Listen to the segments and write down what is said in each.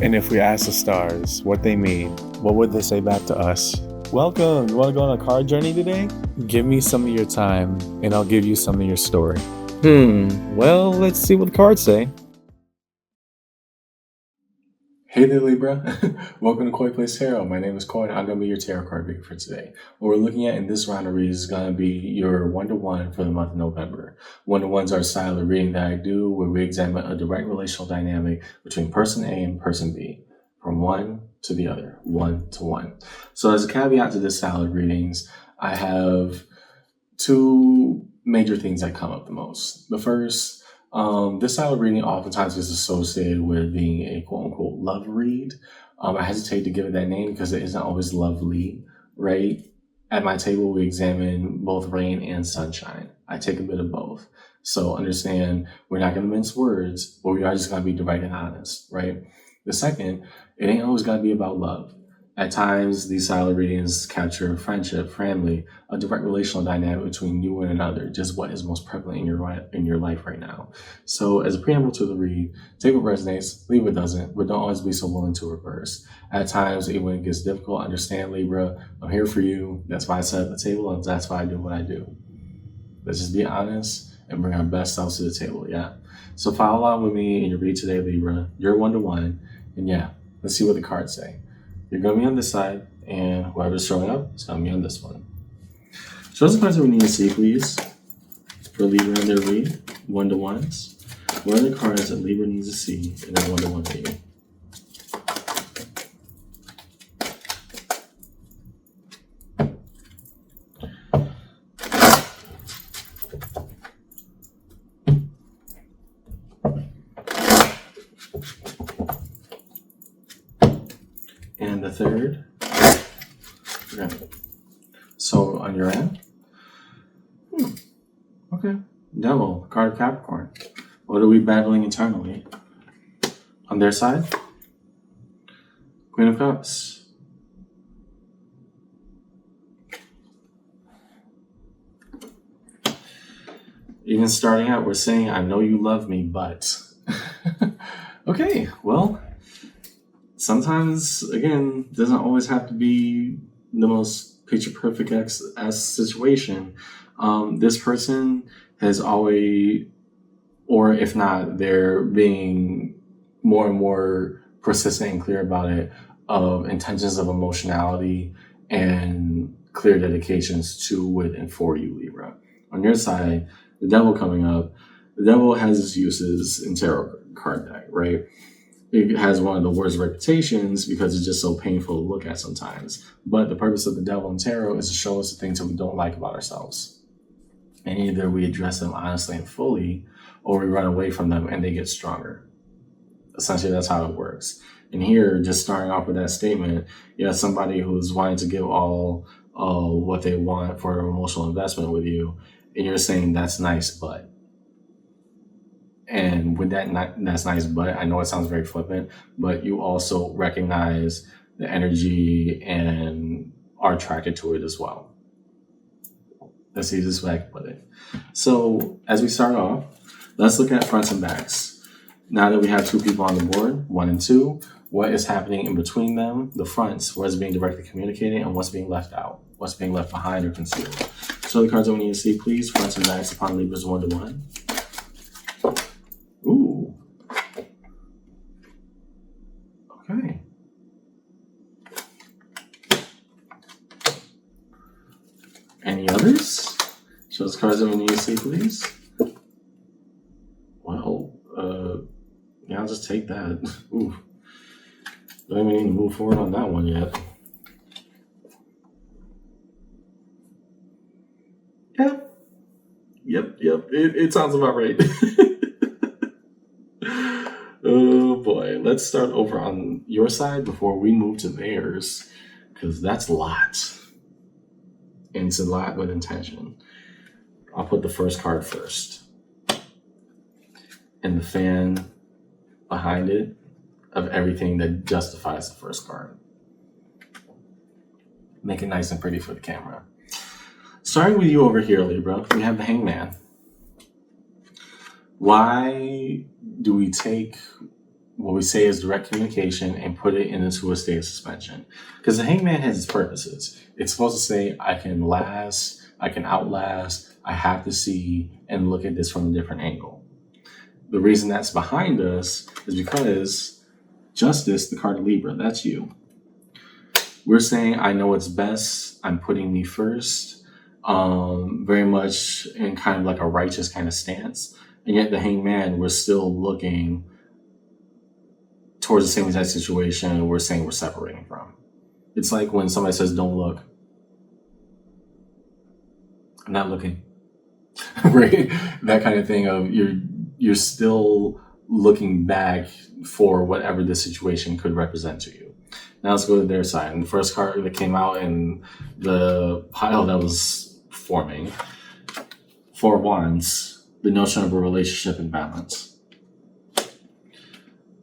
And if we ask the stars what they mean, what would they say back to us? Welcome! You want to go on a card journey today? Give me some of your time, and I'll give you some of your story. Well, let's see what the cards say. Hey there, Libra. Welcome to Koi Place Tarot. My name is Koi, and I'm going to be your tarot card reader for today. What we're looking at in this round of readings is going to be your one-to-one for the month of November. One-to-ones are a style of reading that I do where we examine a direct relational dynamic between person A and person B, from one to the other, one-to-one. So as a caveat to this style of readings, I have two major things that come up the most. The first, this style of reading oftentimes is associated with being a quote-unquote love read. I hesitate to give it that name because it isn't always lovely, right? At my table, we examine both rain and sunshine. I take a bit of both. So understand, we're not going to mince words, but we are just going to be direct and honest, right? The second, it ain't always going to be about love. At times, these style of readings capture friendship, family, a direct relational dynamic between you and another, just what is most prevalent in your life right now. So as a preamble to the read, take what resonates, leave what doesn't, but don't always be so willing to reverse. At times, even when it gets difficult, understand, Libra, I'm here for you. That's why I set up the table, and that's why I do what I do. Let's just be honest and bring our best selves to the table, yeah? So follow along with me in your read today, Libra. You're one-to-one, and yeah, let's see what the cards say. You're going to be on this side, and whoever's showing up is going to be on this one. Show us the cards that we need to see, please. For Libra in their read, one-to-ones. What are the cards that Libra needs to see in their one-to-one reading? And the third. Okay. So on your end. Okay. Devil, card of Capricorn. What are we battling internally? On their side. Queen of Cups. Even starting out, we're saying, I know you love me, but. Okay, well. Sometimes, again, doesn't always have to be the most picture perfect as situation. This person has always, or if not, they're being more and more persistent and clear about it, of intentions of emotionality and clear dedications to, with, and for you, Libra. On your side, the Devil coming up, the Devil has its uses in tarot card deck, right? It has one of the worst reputations because it's just so painful to look at sometimes. But the purpose of the Devil in tarot is to show us the things that we don't like about ourselves. And either we address them honestly and fully, or we run away from them and they get stronger. Essentially, that's how it works. And here, just starting off with that statement, you have somebody who's wanting to give all what they want for an emotional investment with you, and you're saying, that's nice, but. And with that's nice, but I know it sounds very flippant, but you also recognize the energy and are attracted to it as well. That's the easiest way I can put it. So as we start off, let's look at fronts and backs. Now that we have two people on the board, 1 and 2, what is happening in between them? The fronts, what is being directly communicated, and what's being left out, what's being left behind or concealed. So the cards that we need to see, please, fronts and backs upon Libra's one-to-one. Ooh. Okay. Any others? Show us cards that we need to see, please. Well, yeah, I'll just take that. Ooh. Don't even need to move forward on that one yet. Yeah. Yep. It sounds about right. Oh boy, let's start over on your side before we move to theirs, because that's a lot. And it's a lot with intention. I'll put the first card first. And the fan behind it of everything that justifies the first card. Make it nice and pretty for the camera. Starting with you over here, Libra, we have the Hangman. Why do we take what we say is direct communication and put it into a state of suspension. Because the hangman has its purposes. It's supposed to say, I can last, I can outlast, I have to see and look at this from a different angle. The reason that's behind us is because justice, the card of Libra, that's you. We're saying, I know what's best, I'm putting me first, very much in kind of like a righteous kind of stance. And yet the hangman, we're still looking towards the same exact situation we're saying we're separating from. It's like when somebody says, don't look. I'm not looking. Right? That kind of thing of you're still looking back for whatever the situation could represent to you. Now let's go to their side. And the first card that came out in the pile that was forming, Four of Wands, the notion of a relationship and balance.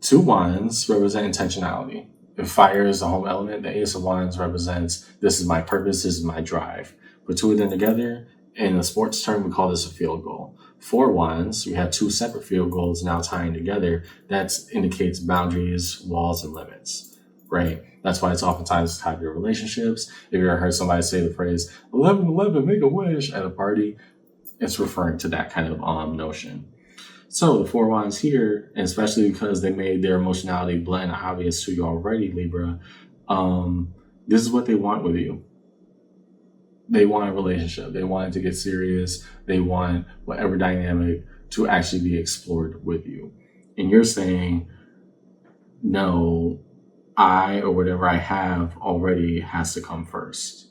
Two Wands represent intentionality. If fire is the home element, the Ace of Wands represents this is my purpose, this is my drive. Put two of them together, in a sports term, we call this a field goal. Four Wands, we have two separate field goals now tying together. That indicates boundaries, walls, and limits, right? That's why it's oftentimes tied to relationships. If you ever heard somebody say the phrase, 11-11, make a wish at a party, it's referring to that kind of notion. So the Four Wands here, and especially because they made their emotionality blunt and obvious to you already, Libra, this is what they want with you. They want a relationship. They want it to get serious. They want whatever dynamic to actually be explored with you. And you're saying, no, I or whatever I have already has to come first.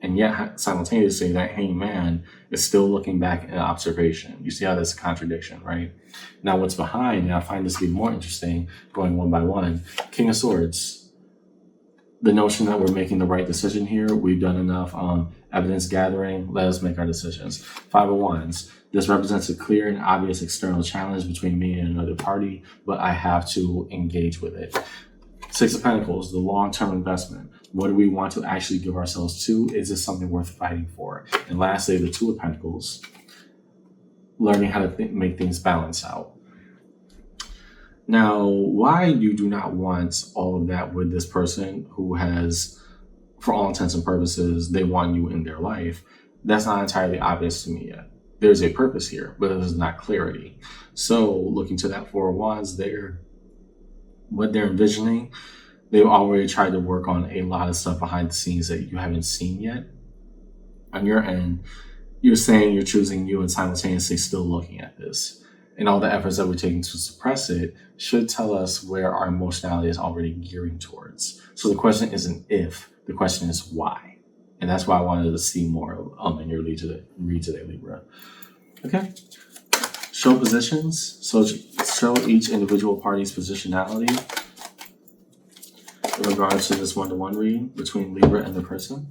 And yet simultaneously, that hangman is still looking back at observation. You see how that's a contradiction, right? Now what's behind, and I find this to be more interesting, going one by one, King of Swords. The notion that we're making the right decision here, we've done enough evidence gathering, let us make our decisions. Five of Wands, this represents a clear and obvious external challenge between me and another party, but I have to engage with it. Six of Pentacles, the long-term investment. What do we want to actually give ourselves to? Is this something worth fighting for? And lastly, the Two of Pentacles, learning how to make things balance out. Now, why you do not want all of that with this person who has, for all intents and purposes, they want you in their life, that's not entirely obvious to me yet. There's a purpose here, but there's not clarity. So looking to that Four of Wands there, what they're envisioning, they've already tried to work on a lot of stuff behind the scenes that you haven't seen yet. On your end, you're saying you're choosing you and simultaneously still looking at this. And all the efforts that we're taking to suppress it should tell us where our emotionality is already gearing towards. So the question isn't if, the question is why. And that's why I wanted to see more in your read today, Libra. Okay. Show positions. So show each individual party's positionality in regards to this one-to-one read between Libra and the person.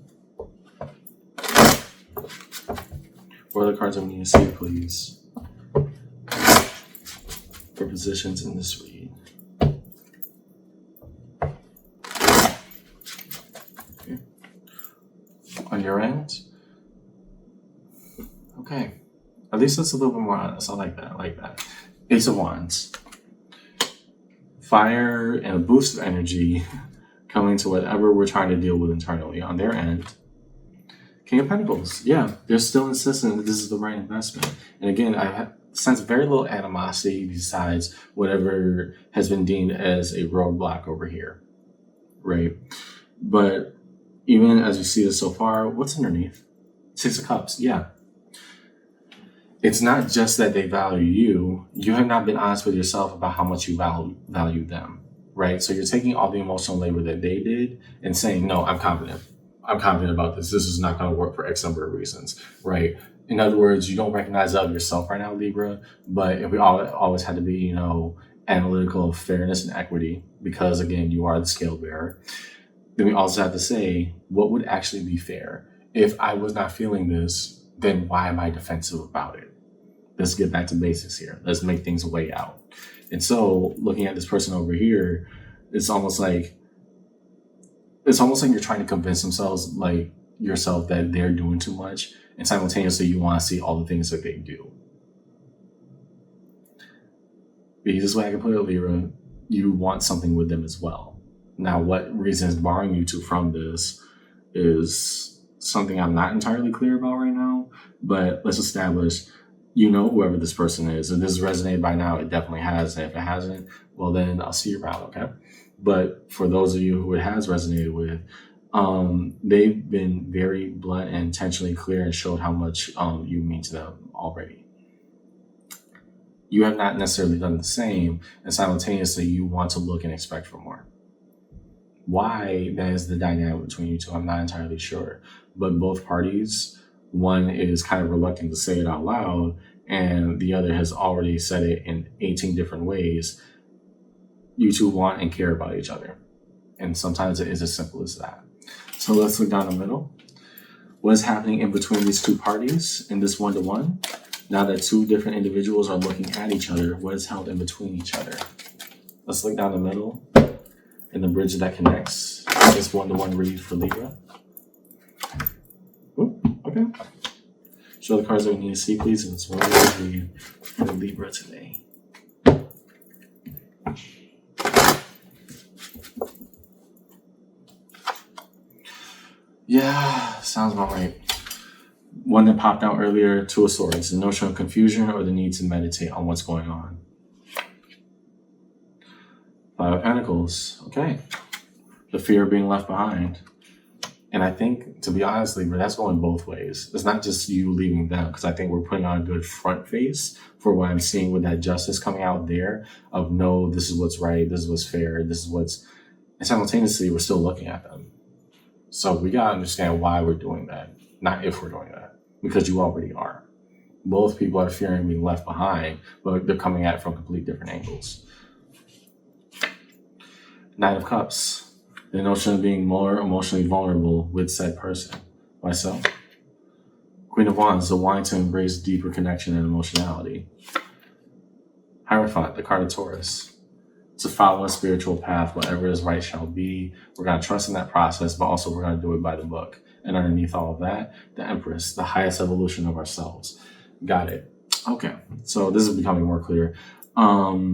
What are the cards I need to see, please? For positions in this read. Okay. On your end? Okay. At least it's a little bit more honest. I like that. Ace of Wands. Fire and a boost of energy coming to whatever we're trying to deal with internally. On their end, King of Pentacles. Yeah, they're still insisting that this is the right investment. And again, I sense very little animosity besides whatever has been deemed as a roadblock over here, right? But even as we see this so far, what's underneath? Six of Cups, yeah. It's not just that they value you. You have not been honest with yourself about how much you value them, right? So you're taking all the emotional labor that they did and saying, no, I'm confident. I'm confident about this. This is not going to work for X number of reasons, right? In other words, you don't recognize that of yourself right now, Libra, but if we always had to be, analytical of fairness and equity, because again, you are the scale bearer, then we also have to say, what would actually be fair? If I was not feeling this, then why am I defensive about it? Let's get back to basics here. Let's make things weigh out. And so looking at this person over here, it's almost like you're trying to convince yourself that they're doing too much, and simultaneously you want to see all the things that they do. The easiest way I can put it, Libra, you want something with them as well. Now, what reason is barring you from this is something I'm not entirely clear about right now, but let's establish whoever this person is. If this has resonated by now, it definitely has. And if it hasn't, well, then I'll see you around, okay? But for those of you who it has resonated with, they've been very blunt and intentionally clear and showed how much you mean to them already. You have not necessarily done the same, and simultaneously you want to look and expect for more. Why that is the dynamic between you two, I'm not entirely sure. But both parties, one is kind of reluctant to say it out loud, and the other has already said it in 18 different ways. You two want and care about each other. And sometimes it is as simple as that. So let's look down the middle. What is happening in between these two parties in this one-to-one? Now that two different individuals are looking at each other, what is held in between each other? Let's look down the middle and the bridge that connects this one-to-one read for Libra. Ooh, okay. Show the cards that we need to see, please, in this one read for Libra today. Yeah, sounds about right. One that popped out earlier, Two of Swords, the notion of confusion or the need to meditate on what's going on. Five of Pentacles, okay. The fear of being left behind. And I think, to be honest, Libra, that's going both ways. It's not just you leaving them, because I think we're putting on a good front face for what I'm seeing with that justice coming out there of, no, this is what's right, this is what's fair, this is what's... And simultaneously, we're still looking at them. So we got to understand why we're doing that, not if we're doing that, because you already are. Both people are fearing being left behind, but they're coming at it from complete different angles. Knight of Cups, the notion of being more emotionally vulnerable with said person, myself. Queen of Wands, the wanting to embrace deeper connection and emotionality. Hierophant, the card of Taurus. To follow a spiritual path, whatever is right shall be. We're going to trust in that process, but also we're going to do it by the book. And underneath all of that, the Empress, the highest evolution of ourselves. Got it. Okay, so this is becoming more clear. How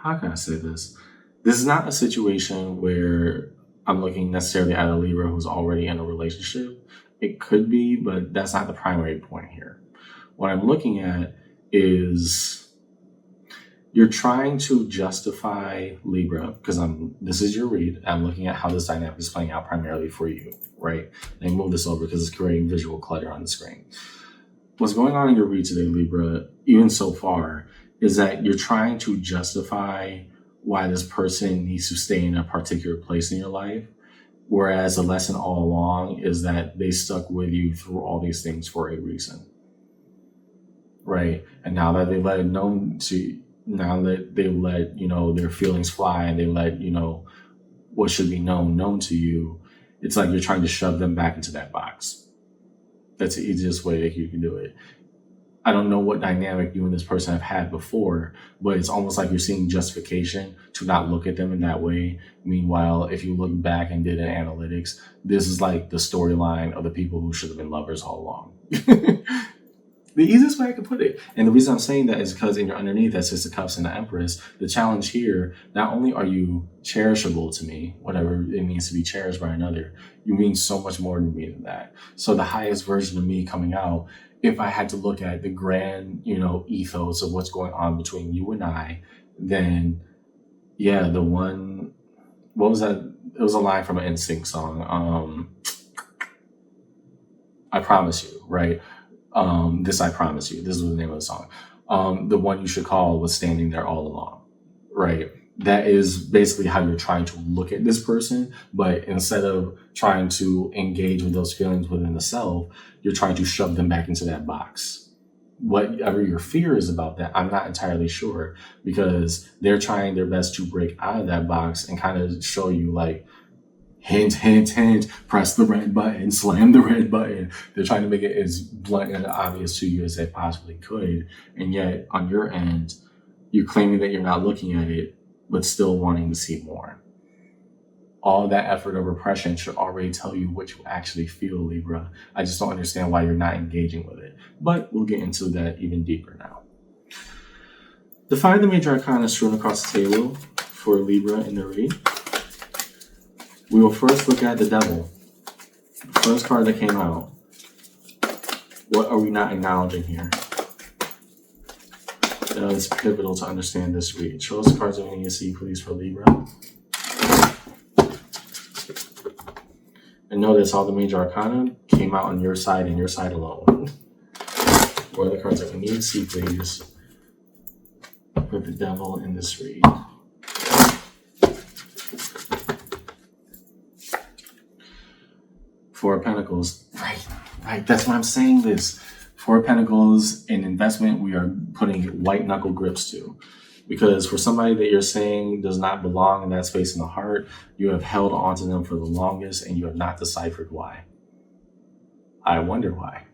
can I say this? This is not a situation where I'm looking necessarily at a Libra who's already in a relationship. It could be, but that's not the primary point here. What I'm looking at is... you're trying to justify Libra, because this is your read. I'm looking at how this dynamic is playing out primarily for you, right? Let me move this over because it's creating visual clutter on the screen. What's going on in your read today, Libra, even so far, is that you're trying to justify why this person needs to stay in a particular place in your life, whereas the lesson all along is that they stuck with you through all these things for a reason, right? And now that they've let it known to you, now that they let, their feelings fly and they let, what should be known to you, it's like you're trying to shove them back into that box. That's the easiest way that you can do it. I don't know what dynamic you and this person have had before, but it's almost like you're seeing justification to not look at them in that way. Meanwhile, if you look back and did an analytics, this is like the storyline of the people who should have been lovers all along. The easiest way I could put it. And the reason I'm saying that is because in your underneath, that's Six of Cups and the Empress. The challenge here, not only are you cherishable to me, whatever it means to be cherished by another, you mean so much more to me than that. So the highest version of me coming out, if I had to look at the grand, ethos of what's going on between you and I, then yeah, the one, what was that? It was a line from an NSYNC song. I Promise You, right? This I Promise You. This was the name of the song. The one you should call was Standing There All Along, right? That is basically how you're trying to look at this person, but instead of trying to engage with those feelings within the self, you're trying to shove them back into that box. Whatever your fear is about that, I'm not entirely sure, because they're trying their best to break out of that box and kind of show you like, hint, hint, hint, press the red button, slam the red button. They're trying to make it as blunt and obvious to you as they possibly could. And yet on your end, you're claiming that you're not looking at it, but still wanting to see more. All that effort of repression should already tell you what you actually feel, Libra. I just don't understand why you're not engaging with it. But we'll get into that even deeper now. Define the major arcana strewn across the table for Libra in the read. We will first look at the Devil. The first card that came out. What are we not acknowledging here? It's pivotal to understand this read. Show us the cards that we need to see, please, for Libra. And notice all the major arcana came out on your side and your side alone. What are the cards that we need to see, please, for the Devil in this read? Four of Pentacles. Right. That's why I'm saying this. Four of Pentacles in investment, we are putting white knuckle grips to. Because for somebody that you're saying does not belong in that space in the heart, you have held onto them for the longest and you have not deciphered why. I wonder why.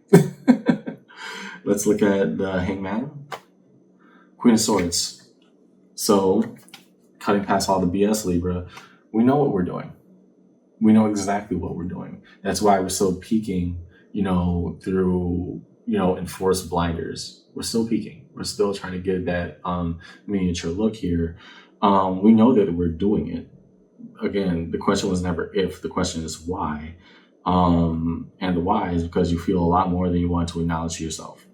Let's look at the Hangman. Queen of Swords. So, cutting past all the BS, Libra, we know what we're doing. We know exactly what we're doing. That's why we're still peeking, through, enforced blinders. We're still peeking. We're still trying to get that miniature look here. We know that we're doing it. Again, the question was never if, the question is why. And the why is because you feel a lot more than you want to acknowledge to yourself.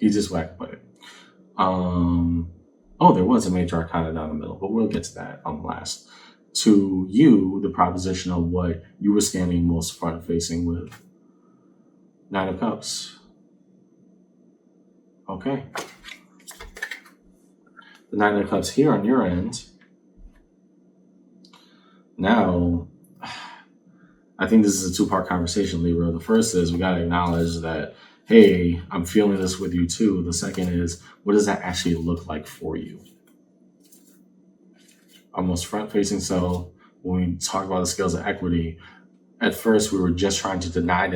Easiest way I can put it. There was a major arcana down the middle, but we'll get to that last. To you, the proposition of what you were standing most front-facing with. Nine of Cups. Okay. The Nine of Cups here on your end. Now, I think this is a two-part conversation, Libra. The first is we got to acknowledge that, hey, I'm feeling this with you too. The second is, what does that actually look like for you? Almost front-facing. So when we talk about the scales of equity, at first we were just trying to deny,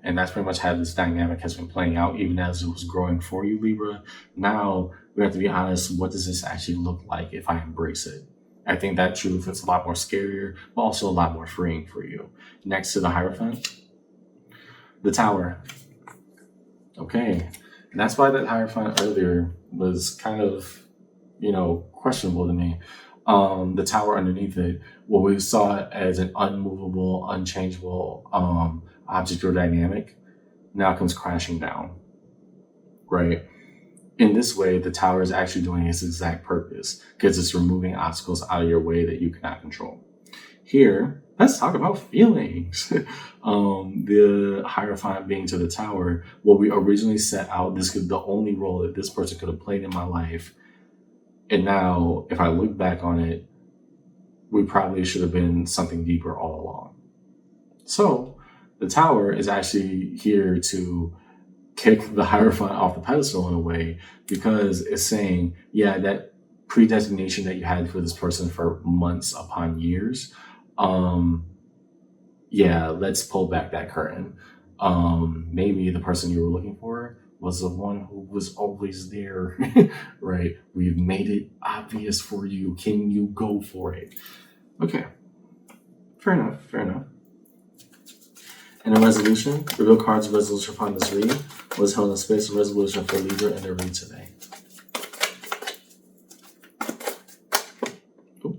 and that's pretty much how this dynamic has been playing out, even as it was growing for you, Libra. Now we have to be honest, what does this actually look like if I embrace it? I think that truth is a lot more scarier, but also a lot more freeing for you. Next to the Hierophant, the Tower. Okay, and that's why that Hierophant earlier was kind of, questionable to me. The Tower underneath it, what we saw as an unmovable, unchangeable object or dynamic, now comes crashing down, right? In this way, the Tower is actually doing its exact purpose because it's removing obstacles out of your way that you cannot control. Here, let's talk about feelings. The Hierophant being to the Tower, what we originally set out, this could be the only role that this person could have played in my life. And now, if I look back on it, we probably should have been something deeper all along. So, the Tower is actually here to kick the Hierophant off the pedestal in a way, because it's saying, yeah, that predestination that you had for this person for months upon years, let's pull back that curtain. Maybe the person you were looking for was the one who was always there, right? We've made it obvious for you. Can you go for it? Okay, fair enough. And a resolution, reveal cards of resolution upon this read. What is held in space of resolution for Libra in their read today? Cool.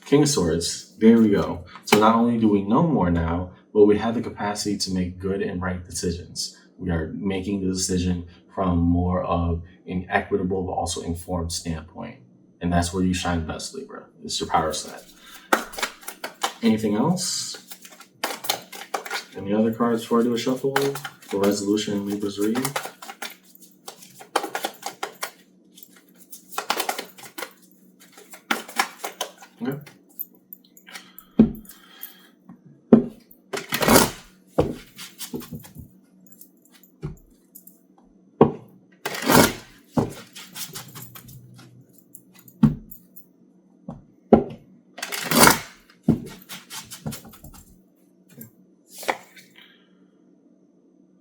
King of Swords, there we go. So not only do we know more now, but we have the capacity to make good and right decisions. We are making the decision from more of an equitable but also informed standpoint. And that's where you shine best, Libra. It's your power set. Anything else? Any other cards before I do a shuffle for resolution in Libra's read? Okay.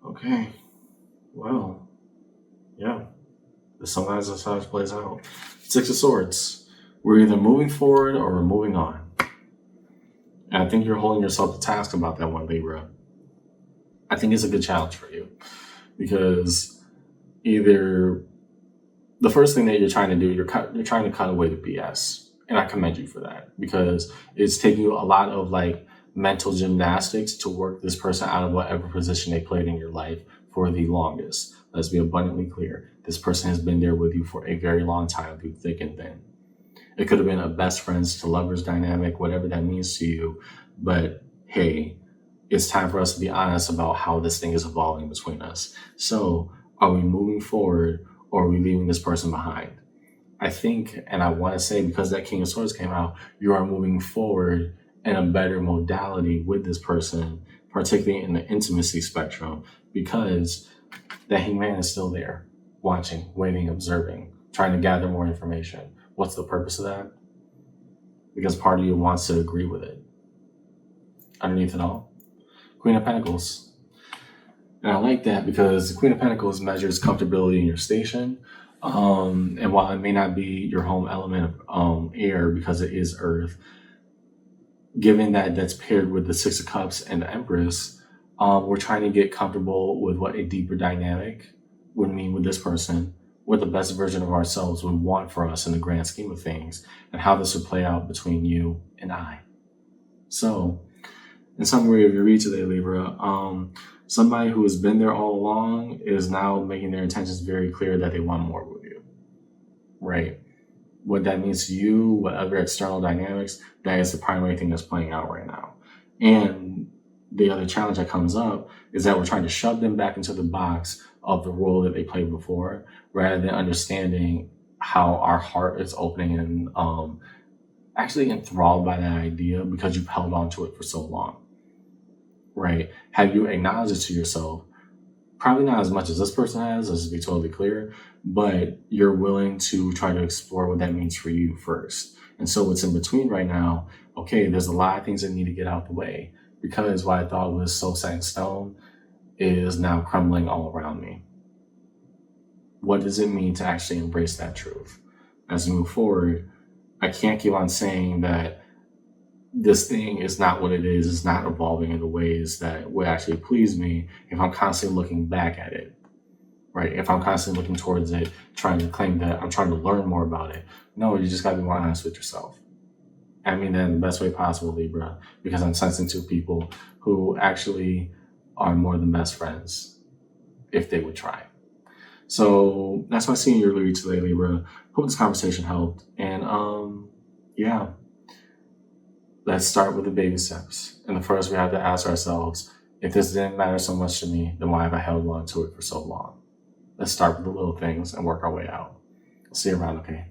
Okay, well, yeah, sometimes that's how it plays out. Six of Swords. We're either moving forward or we're moving on. And I think you're holding yourself to task about that one, Libra. I think it's a good challenge for you because either the first thing that you're trying to do, you're trying to cut away the BS. And I commend you for that, because it's taking you a lot of like mental gymnastics to work this person out of whatever position they played in your life for the longest. Let's be abundantly clear. This person has been there with you for a very long time, through thick and thin. It could have been a best friends to lovers dynamic, whatever that means to you. But hey, it's time for us to be honest about how this thing is evolving between us. So are we moving forward, or are we leaving this person behind? I think, and I want to say, because that King of Swords came out, you are moving forward in a better modality with this person, particularly in the intimacy spectrum, because the Hangman is still there, watching, waiting, observing, trying to gather more information. What's the purpose of that? Because part of you wants to agree with it. Underneath it all, Queen of Pentacles. And I like that, because the Queen of Pentacles measures comfortability in your station. And while it may not be your home element of air, because it is earth, given that that's paired with the Six of Cups and the Empress, we're trying to get comfortable with what a deeper dynamic would mean with this person, what the best version of ourselves would want for us in the grand scheme of things, and how this would play out between you and I. So, in summary of your read today, Libra, somebody who has been there all along is now making their intentions very clear that they want more with you, right? What that means to you, what other external dynamics, that is the primary thing that's playing out right now. And the other challenge that comes up is that we're trying to shove them back into the box of the role that they played before, rather than understanding how our heart is opening and actually enthralled by that idea, because you've held on to it for so long. Right? Have you acknowledged it to yourself? Probably not as much as this person has, let's be totally clear, but you're willing to try to explore what that means for you first. And so what's in between right now, okay, there's a lot of things that need to get out the way, because what I thought was so set in stone is now crumbling all around me. What does it mean to actually embrace that truth? As we move forward, I can't keep on saying that this thing is not what it is. It's not evolving in the ways that would actually please me if I'm constantly looking back at it, right? If I'm constantly looking towards it, trying to claim that I'm trying to learn more about it. No, you just got to be more honest with yourself. I mean that in the best way possible, Libra, because I'm sensing two people who actually are more than best friends if they would try. So that's what I see in your read today, Libra. Hope this conversation helped. And yeah. Let's start with the baby steps. And the first, we have to ask ourselves, if this didn't matter so much to me, then why have I held on to it for so long? Let's start with the little things and work our way out. See you around, okay?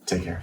Take care.